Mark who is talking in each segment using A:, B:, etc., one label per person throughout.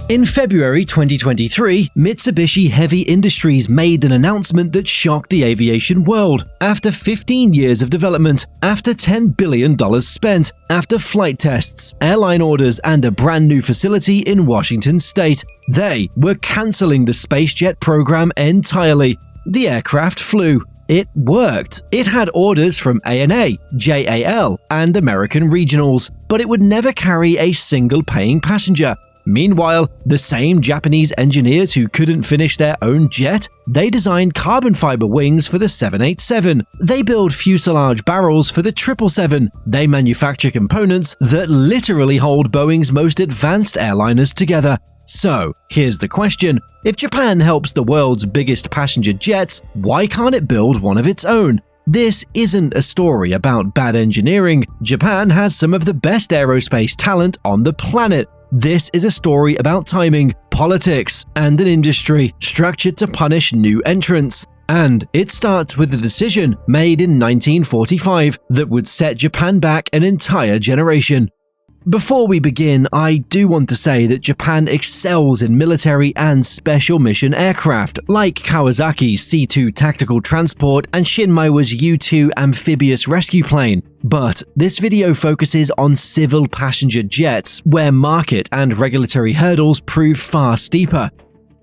A: In February 2023, Mitsubishi Heavy Industries made an announcement that shocked the aviation world. After 15 years of development, after $10 billion spent, after flight tests, airline orders, and a brand new facility in Washington state, they were cancelling the SpaceJet program entirely. The aircraft flew. It worked. It had orders from ANA, JAL, and American regionals, but it would never carry a single paying passenger. Meanwhile, the same Japanese engineers who couldn't finish their own jet, they designed carbon-fibre wings for the 787. They build fuselage barrels for the 777. They manufacture components that literally hold Boeing's most advanced airliners together. So, here's the question. If Japan helps the world's biggest passenger jets, why can't it build one of its own? This isn't a story about bad engineering. Japan has some of the best aerospace talent on the planet. This is a story about timing, politics, and an industry structured to punish new entrants. And it starts with a decision made in 1945 that would set Japan back an entire generation. Before we begin, I do want to say that Japan excels in military and special mission aircraft, like Kawasaki's C-2 tactical transport and Shinmeiwa's U-2 amphibious rescue plane. But this video focuses on civil passenger jets, where market and regulatory hurdles prove far steeper.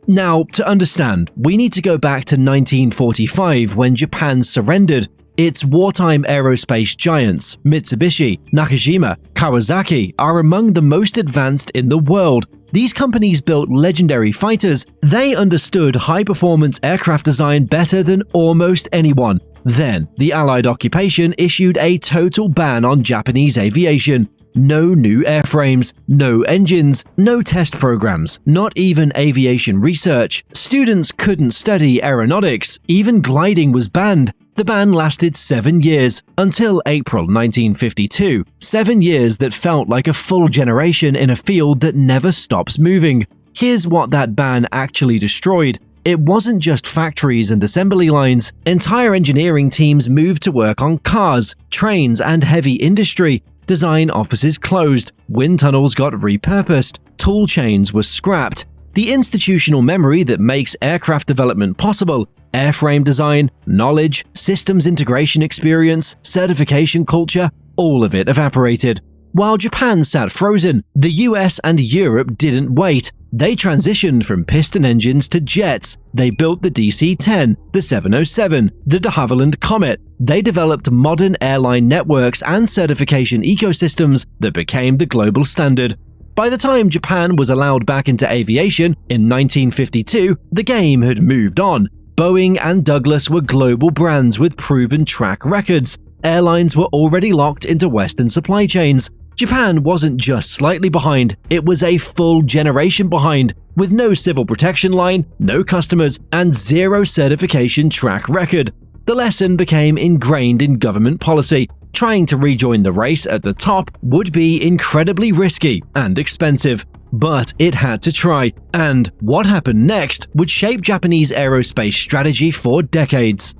A: Now, to understand, we need to go back to 1945 when Japan surrendered. Its wartime aerospace giants, Mitsubishi, Nakajima, Kawasaki, are among the most advanced in the world. These companies built legendary fighters. They understood high-performance aircraft design better than almost anyone. Then, the Allied occupation issued a total ban on Japanese aviation. No new airframes, no engines, no test programs, not even aviation research. Students couldn't study aeronautics, even gliding was banned. The ban lasted 7 years, until April 1952. 7 years that felt like a full generation in a field that never stops moving. Here's what that ban actually destroyed. It wasn't just factories and assembly lines. Entire engineering teams moved to work on cars, trains, and heavy industry. Design offices closed, wind tunnels got repurposed, tool chains were scrapped. The institutional memory that makes aircraft development possible, airframe design, knowledge, systems integration experience, certification culture, all of it evaporated. While Japan sat frozen, the US and Europe didn't wait. They transitioned from piston engines to jets. They built the DC-10, the 707, the de Havilland Comet. They developed modern airline networks and certification ecosystems that became the global standard. By the time Japan was allowed back into aviation in 1952, the game had moved on. Boeing and Douglas were global brands with proven track records. Airlines were already locked into Western supply chains. Japan wasn't just slightly behind, it was a full generation behind, with no civil protection line, no customers, and zero certification track record. The lesson became ingrained in government policy. Trying to rejoin the race at the top would be incredibly risky and expensive. But it had to try, and what happened next would shape Japanese aerospace strategy for decades.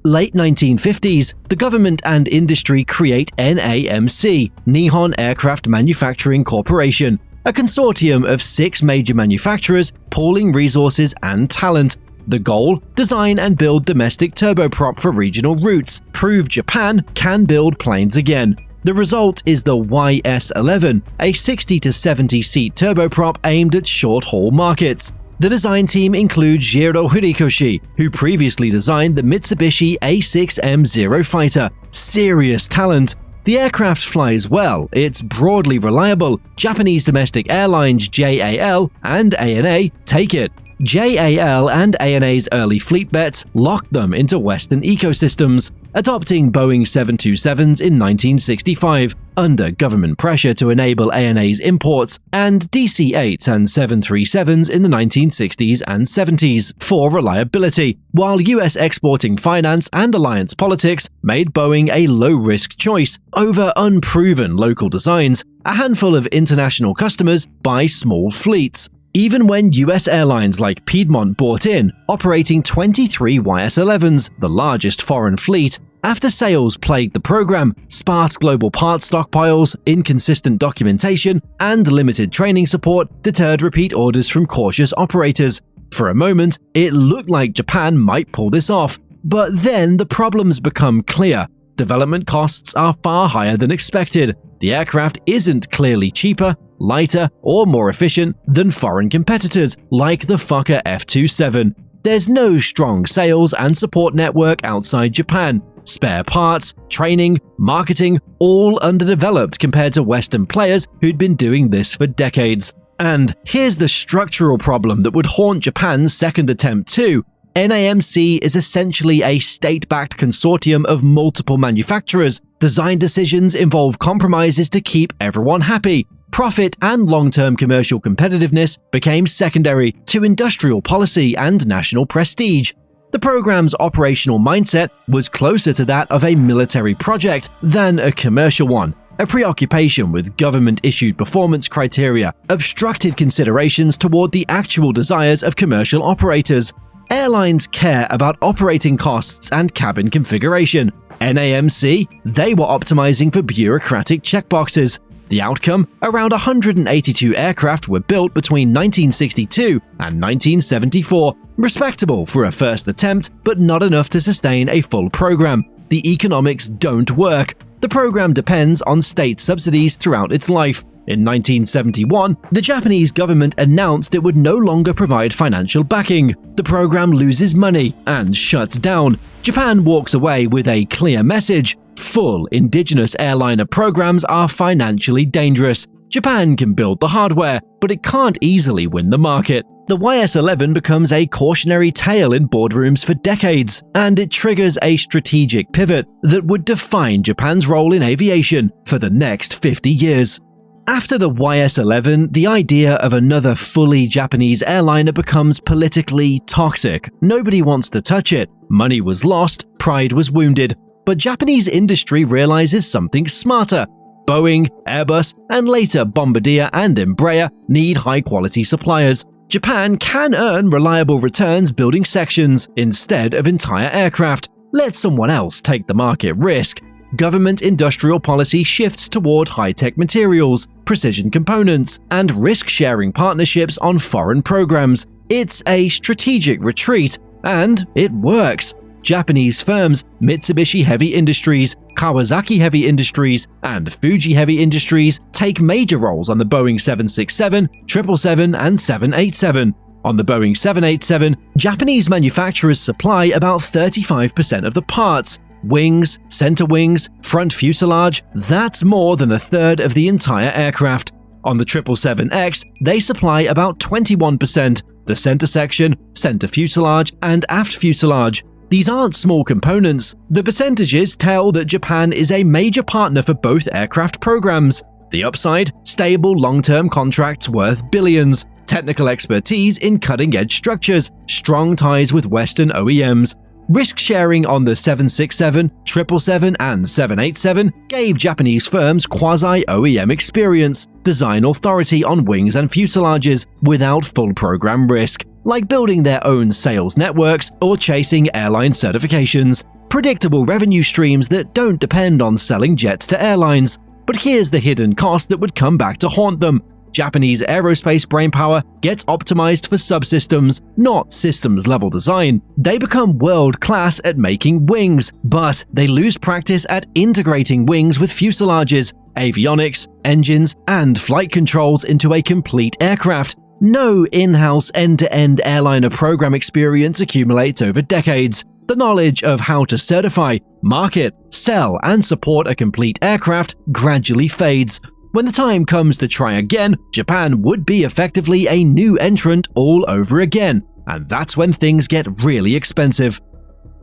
A: Late 1950s, the government and industry create NAMC, Nihon Aircraft Manufacturing Corporation, a consortium of 6 major manufacturers pooling resources and talent. The goal? Design and build domestic turboprop for regional routes, prove Japan can build planes again. The result is the YS-11, a 60 to 70 seat turboprop aimed at short-haul markets. The design team includes Jiro Horikoshi, who previously designed the Mitsubishi A6M0 fighter. Serious talent. The aircraft flies well, it's broadly reliable. Japanese domestic airlines JAL and ANA take it. JAL and ANA's early fleet bets locked them into Western ecosystems, adopting Boeing 727s in 1965 under government pressure to enable ANA's imports, and DC-8s and 737s in the 1960s and 70s for reliability, while US exporting finance and alliance politics made Boeing a low-risk choice over unproven local designs. A handful of international customers buy small fleets. Even when US airlines like Piedmont bought in, operating 23 YS-11s, the largest foreign fleet, After sales plagued the program, sparse global parts stockpiles, inconsistent documentation, and limited training support deterred repeat orders from cautious operators. For a moment, it looked like Japan might pull this off, but then the problems become clear. Development costs are far higher than expected. The aircraft isn't clearly cheaper, lighter, or more efficient than foreign competitors like the Fokker F-27. There's no strong sales and support network outside Japan. Spare parts, training, marketing, all underdeveloped compared to Western players who'd been doing this for decades. And here's the structural problem that would haunt Japan's second attempt too. NAMC is essentially a state-backed consortium of multiple manufacturers. Design decisions involve compromises to keep everyone happy. Profit and long-term commercial competitiveness became secondary to industrial policy and national prestige. The program's operational mindset was closer to that of a military project than a commercial one. A preoccupation with government-issued performance criteria obstructed considerations toward the actual desires of commercial operators. Airlines care about operating costs and cabin configuration. NAMC, they were optimizing for bureaucratic checkboxes. The outcome? Around 182 aircraft were built between 1962 and 1974. Respectable for a first attempt, but not enough to sustain a full program. The economics don't work. The program depends on state subsidies throughout its life. In 1971, the Japanese government announced it would no longer provide financial backing. The program loses money and shuts down. Japan walks away with a clear message. Full indigenous airliner programs are financially dangerous. Japan can build the hardware, but it can't easily win the market. The YS-11 becomes a cautionary tale in boardrooms for decades, and it triggers a strategic pivot that would define Japan's role in aviation for the next 50 years. After the YS-11, the idea of another fully Japanese airliner becomes politically toxic. Nobody wants to touch it. Money was lost, pride was wounded. But Japanese industry realizes something smarter. Boeing, Airbus, and later Bombardier and Embraer need high-quality suppliers. Japan can earn reliable returns building sections instead of entire aircraft. Let someone else take the market risk. Government industrial policy shifts toward high-tech materials, precision components, and risk-sharing partnerships on foreign programs. It's a strategic retreat, and it works. Japanese firms Mitsubishi Heavy Industries, Kawasaki Heavy Industries, and Fuji Heavy Industries take major roles on the Boeing 767, 777, and 787. On the Boeing 787, Japanese manufacturers supply about 35% of the parts. Wings, center wings, front fuselage, that's more than a third of the entire aircraft. On the 777X, they supply about 21%, the center section, center fuselage, and aft fuselage. These aren't small components. The percentages tell that Japan is a major partner for both aircraft programs. The upside? Stable long-term contracts worth billions, technical expertise in cutting-edge structures, strong ties with Western OEMs. Risk-sharing on the 767, 777, and 787 gave Japanese firms quasi-OEM experience, design authority on wings and fuselages without full program risk, like building their own sales networks or chasing airline certifications. Predictable revenue streams that don't depend on selling jets to airlines. But here's the hidden cost that would come back to haunt them. Japanese aerospace brainpower gets optimized for subsystems, not systems-level design. They become world-class at making wings, but they lose practice at integrating wings with fuselages, avionics, engines, and flight controls into a complete aircraft. No in-house end-to-end airliner program experience accumulates over decades. The knowledge of how to certify, market, sell, and support a complete aircraft gradually fades. When the time comes to try again, Japan would be effectively a new entrant all over again, and that's when things get really expensive.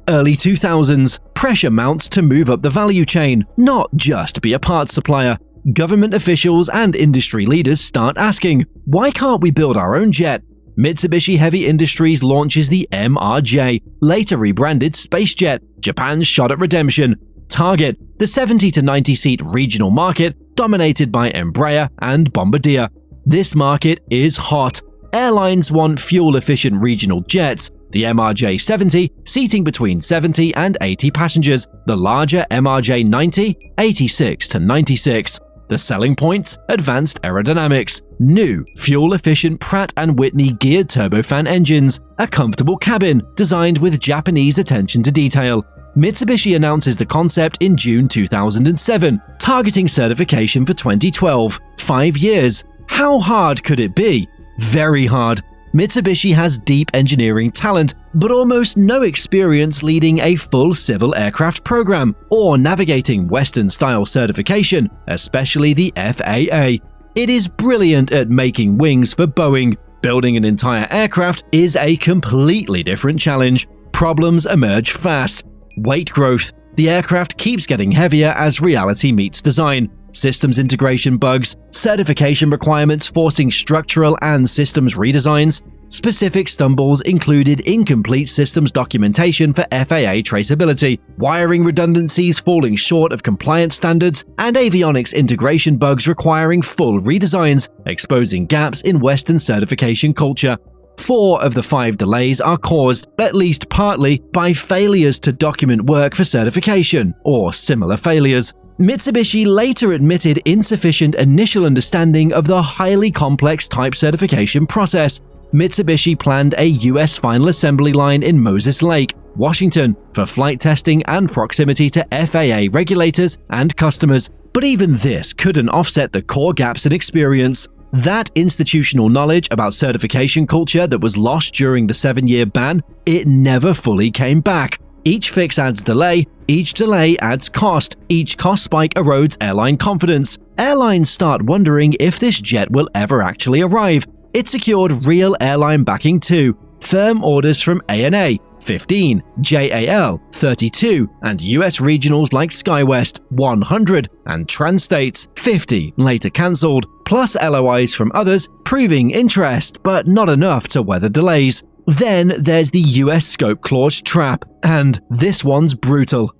A: Early 2000s, pressure mounts to move up the value chain, not just be a parts supplier. Government officials and industry leaders start asking, why can't we build our own jet? Mitsubishi Heavy Industries launches the MRJ, later rebranded SpaceJet, Japan's shot at redemption. Target, the 70 to 90 seat regional market dominated by Embraer and Bombardier. This market is hot. Airlines want fuel-efficient regional jets. The MRJ-70, seating between 70 and 80 passengers. The larger MRJ-90, 86 to 96. The selling points: advanced aerodynamics, new, fuel-efficient Pratt & Whitney geared turbofan engines, a comfortable cabin designed with Japanese attention to detail. Mitsubishi announces the concept in June 2007, targeting certification for 2012. 5 years. How hard could it be? Very hard. Mitsubishi has deep engineering talent, but almost no experience leading a full civil aircraft program or navigating Western-style certification, especially the FAA. It is brilliant at making wings for Boeing. Building an entire aircraft is a completely different challenge. Problems emerge fast. Weight growth. The aircraft keeps getting heavier as reality meets design. Systems integration bugs, certification requirements forcing structural and systems redesigns. Specific stumbles included incomplete systems documentation for FAA traceability, wiring redundancies falling short of compliance standards, and avionics integration bugs requiring full redesigns, exposing gaps in Western certification culture. 4 of the 5 delays are caused, at least partly, by failures to document work for certification, or similar failures. Mitsubishi later admitted insufficient initial understanding of the highly complex type certification process. Mitsubishi planned a U.S. final assembly line in Moses Lake, Washington, for flight testing and proximity to FAA regulators and customers, but even this couldn't offset the core gaps in experience. That institutional knowledge about certification culture that was lost during the 7-year ban, it never fully came back. Each fix adds delay, each delay adds cost, each cost spike erodes airline confidence. Airlines start wondering if this jet will ever actually arrive. It secured real airline backing too. Firm orders from ANA, 15, JAL, 32, and US regionals like SkyWest, 100, and Transstates, 50, later cancelled, plus LOIs from others proving interest, but not enough to weather delays. Then there's the US scope clause trap, and this one's brutal.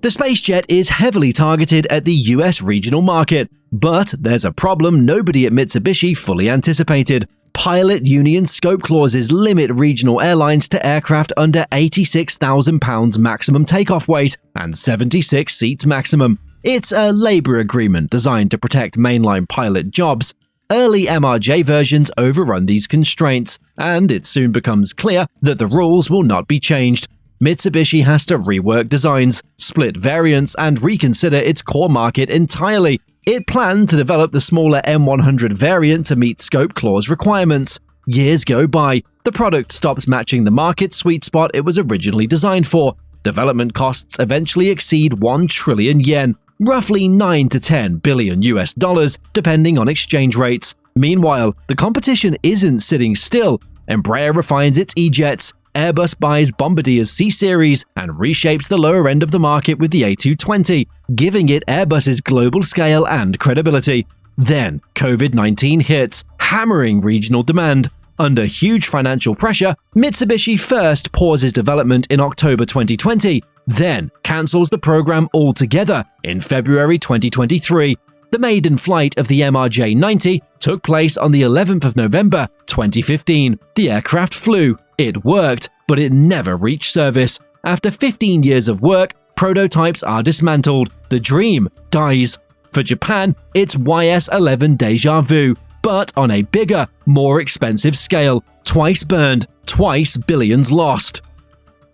A: The SpaceJet is heavily targeted at the US regional market, but there's a problem nobody at Mitsubishi fully anticipated. Pilot union scope clauses limit regional airlines to aircraft under 86,000 pounds maximum takeoff weight and 76 seats maximum. It's a labor agreement designed to protect mainline pilot jobs. Early MRJ versions overrun these constraints, and it soon becomes clear that the rules will not be changed. Mitsubishi has to rework designs, split variants, and reconsider its core market entirely. It planned to develop the smaller M100 variant to meet scope clause requirements. Years go by. The product stops matching the market sweet spot it was originally designed for. Development costs eventually exceed 1 trillion yen, roughly 9 to 10 billion US dollars, depending on exchange rates. Meanwhile, the competition isn't sitting still. Embraer refines its E-jets, Airbus buys Bombardier's C-Series and reshapes the lower end of the market with the A220, giving it Airbus's global scale and credibility. Then, COVID-19 hits, hammering regional demand. Under huge financial pressure, Mitsubishi first pauses development in October 2020, then cancels the program altogether in February 2023. The maiden flight of the MRJ-90 took place on the 11th of November 2015. The aircraft flew. It worked, but it never reached service. After 15 years of work, prototypes are dismantled. The dream dies. For Japan, it's YS-11 deja vu, but on a bigger, more expensive scale. Twice burned, twice billions lost.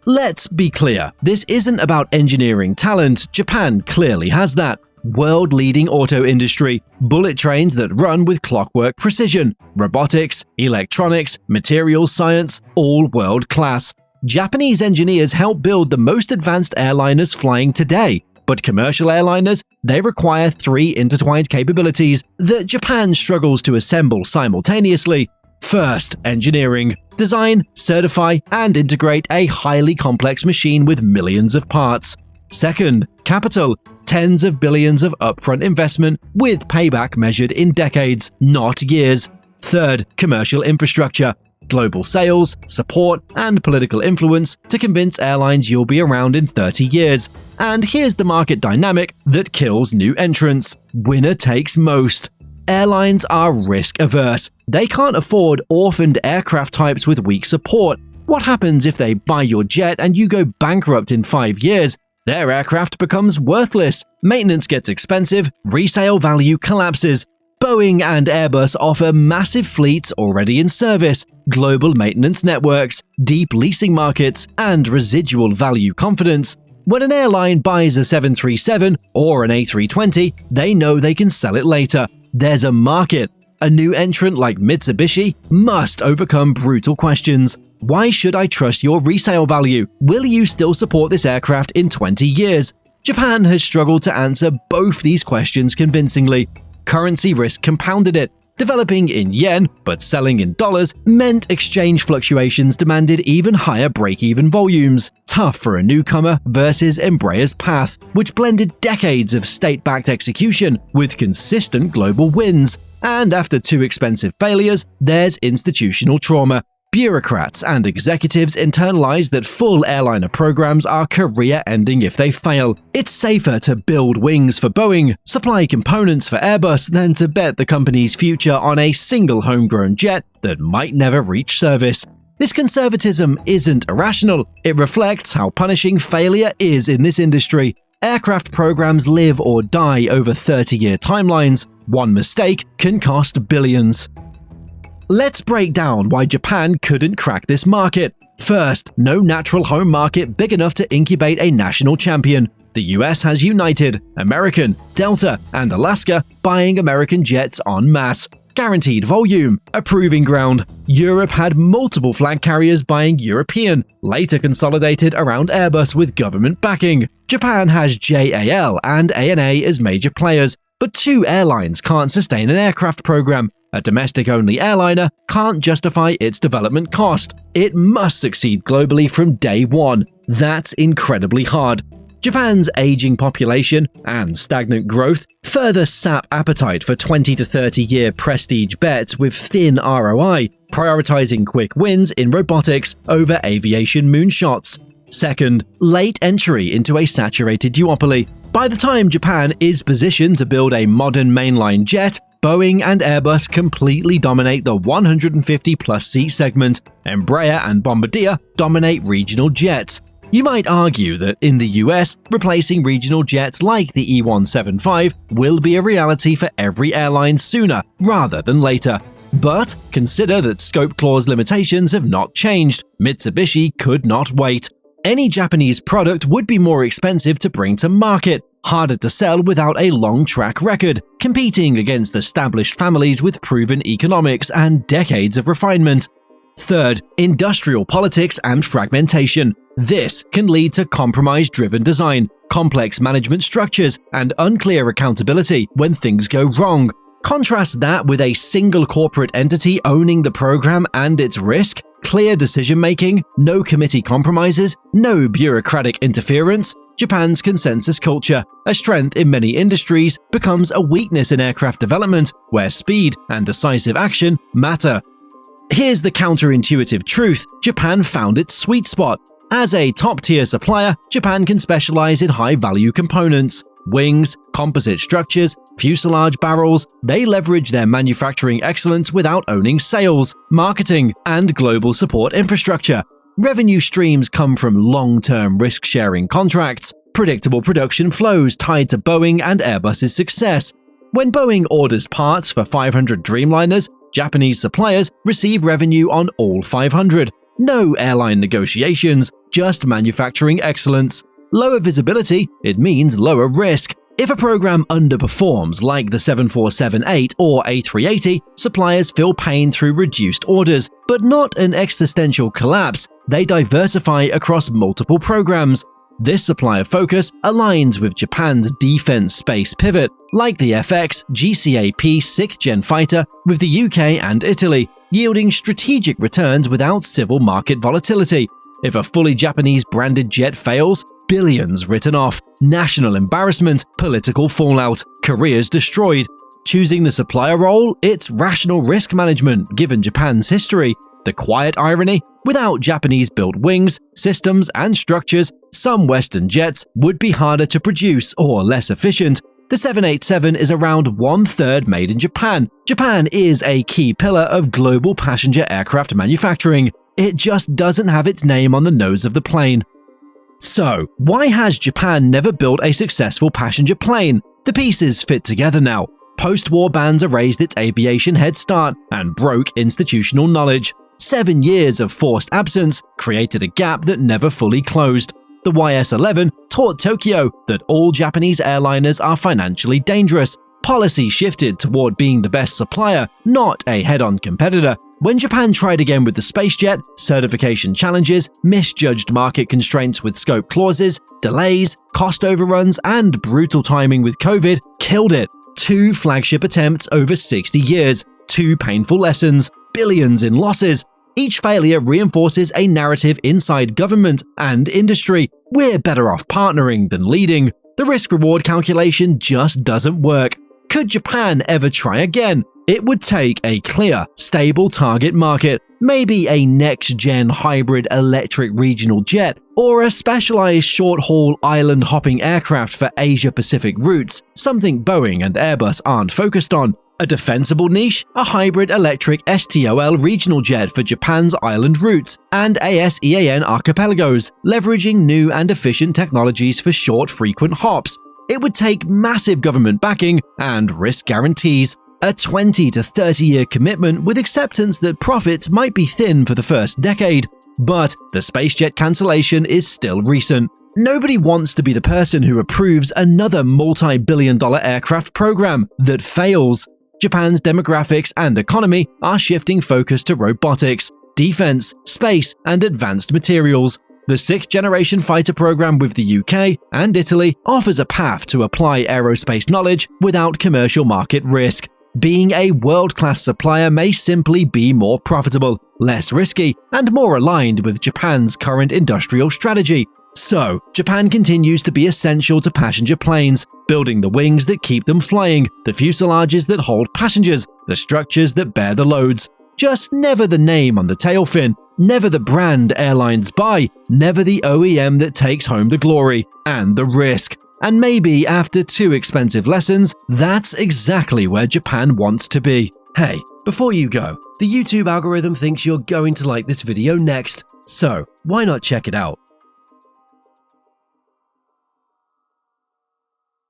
A: Let's be clear, this isn't about engineering talent. Japan clearly has that. World-leading auto industry, bullet trains that run with clockwork precision, robotics, electronics, materials science, all world-class. Japanese engineers help build the most advanced airliners flying today, but commercial airliners, they require 3 intertwined capabilities that Japan struggles to assemble simultaneously. First, engineering. Design, certify, and integrate a highly complex machine with millions of parts. Second, capital. Tens of billions of upfront investment with payback measured in decades, not years. Third, commercial infrastructure. Global sales, support, and political influence to convince airlines you'll be around in 30 years. And here's the market dynamic that kills new entrants. Winner takes most. Airlines are risk-averse. They can't afford orphaned aircraft types with weak support. What happens if they buy your jet and you go bankrupt in 5 years? Their aircraft becomes worthless, maintenance gets expensive, resale value collapses. Boeing and Airbus offer massive fleets already in service, global maintenance networks, deep leasing markets, and residual value confidence. When an airline buys a 737 or an A320, they know they can sell it later. There's a market. A new entrant like Mitsubishi must overcome brutal questions. Why should I trust your resale value? Will you still support this aircraft in 20 years? Japan has struggled to answer both these questions convincingly. Currency risk compounded it. Developing in yen but selling in dollars meant exchange fluctuations demanded even higher break-even volumes. Tough for a newcomer versus Embraer's path, which blended decades of state-backed execution with consistent global wins. And after 2 expensive failures, there's institutional trauma. Bureaucrats and executives internalize that full airliner programs are career-ending if they fail. It's safer to build wings for Boeing, supply components for Airbus, than to bet the company's future on a single homegrown jet that might never reach service. This conservatism isn't irrational. It reflects how punishing failure is in this industry. Aircraft programs live or die over 30-year timelines. One mistake can cost billions. Let's break down why Japan couldn't crack this market. First, no natural home market big enough to incubate a national champion. The US has United, American, Delta, and Alaska buying American jets en masse. Guaranteed volume, a proving ground. Europe had multiple flag carriers buying European, later consolidated around Airbus with government backing. Japan has JAL and ANA as major players, but 2 airlines can't sustain an aircraft program. A domestic-only airliner can't justify its development cost. It must succeed globally from day one. That's incredibly hard. Japan's aging population and stagnant growth further sap appetite for 20 to 30-year prestige bets with thin ROI, prioritizing quick wins in robotics over aviation moonshots. Second, late entry into a saturated duopoly. By the time Japan is positioned to build a modern mainline jet, Boeing and Airbus completely dominate the 150-plus seat segment. Embraer and Bombardier dominate regional jets. You might argue that in the US, replacing regional jets like the E175 will be a reality for every airline sooner rather than later. But consider that scope clause limitations have not changed. Mitsubishi could not wait. Any Japanese product would be more expensive to bring to market, harder to sell without a long track record, competing against established families with proven economics and decades of refinement. Third, industrial politics and fragmentation. This can lead to compromise-driven design, complex management structures, and unclear accountability when things go wrong. Contrast that with a single corporate entity owning the program and its risk, clear decision-making, no committee compromises, no bureaucratic interference. Japan's consensus culture, a strength in many industries, becomes a weakness in aircraft development, where speed and decisive action matter. Here's the counterintuitive truth: Japan found its sweet spot. As a top-tier supplier, Japan can specialize in high-value components. Wings, composite structures, fuselage barrels, they leverage their manufacturing excellence without owning sales, marketing, and global support infrastructure. Revenue streams come from long-term risk-sharing contracts, predictable production flows tied to Boeing and Airbus's success. When Boeing orders parts for 500 Dreamliners, Japanese suppliers receive revenue on all 500. No airline negotiations, just manufacturing excellence. Lower visibility, it means lower risk. If a program underperforms like the 747-8 or A380, suppliers feel pain through reduced orders, but not an existential collapse. They diversify across multiple programs. This supplier focus aligns with Japan's defense space pivot, like the FX GCAP 6th Gen fighter with the UK and Italy, yielding strategic returns without civil market volatility. If a fully Japanese branded jet fails, billions written off, national embarrassment, political fallout, careers destroyed. Choosing the supplier role, it's rational risk management given Japan's history. The quiet irony: without Japanese-built wings, systems, and structures, some Western jets would be harder to produce or less efficient. The 787 is around 1/3 made in Japan. Japan is a key pillar of global passenger aircraft manufacturing. It just doesn't have its name on the nose of the plane. So, why has Japan never built a successful passenger plane? The pieces fit together now. Post-war bans erased its aviation head start and broke institutional knowledge. 7 years of forced absence created a gap that never fully closed. The YS-11 taught Tokyo that all Japanese airliners are financially dangerous. Policy shifted toward being the best supplier, not a head-on competitor. When Japan tried again with the SpaceJet, certification challenges, misjudged market constraints with scope clauses, delays, cost overruns, and brutal timing with COVID killed it. 2 flagship attempts over 60 years, 2 painful lessons, billions in losses. Each failure reinforces a narrative inside government and industry. We're better off partnering than leading. The risk-reward calculation just doesn't work. Could Japan ever try again? It would take a clear, stable target market, maybe a next-gen hybrid electric regional jet, or a specialized short-haul island-hopping aircraft for Asia-Pacific routes, something Boeing and Airbus aren't focused on. A defensible niche, a hybrid electric STOL regional jet for Japan's island routes, and ASEAN archipelagos, leveraging new and efficient technologies for short, frequent hops. It would take massive government backing and risk guarantees. A 20 to 30-year commitment with acceptance that profits might be thin for the first decade. But the SpaceJet cancellation is still recent. Nobody wants to be the person who approves another multi-billion-dollar aircraft program that fails. Japan's demographics and economy are shifting focus to robotics, defense, space, and advanced materials. The 6th-generation fighter program with the UK and Italy offers a path to apply aerospace knowledge without commercial market risk. Being a world-class supplier may simply be more profitable, less risky, and more aligned with Japan's current industrial strategy. So, Japan continues to be essential to passenger planes, building the wings that keep them flying, the fuselages that hold passengers, the structures that bear the loads. Just never the name on the tail fin, never the brand airlines buy, never the OEM that takes home the glory and the risk. And maybe after 2 expensive lessons, that's exactly where Japan wants to be. Hey, before you go, the YouTube algorithm thinks you're going to like this video next, so why not check it out?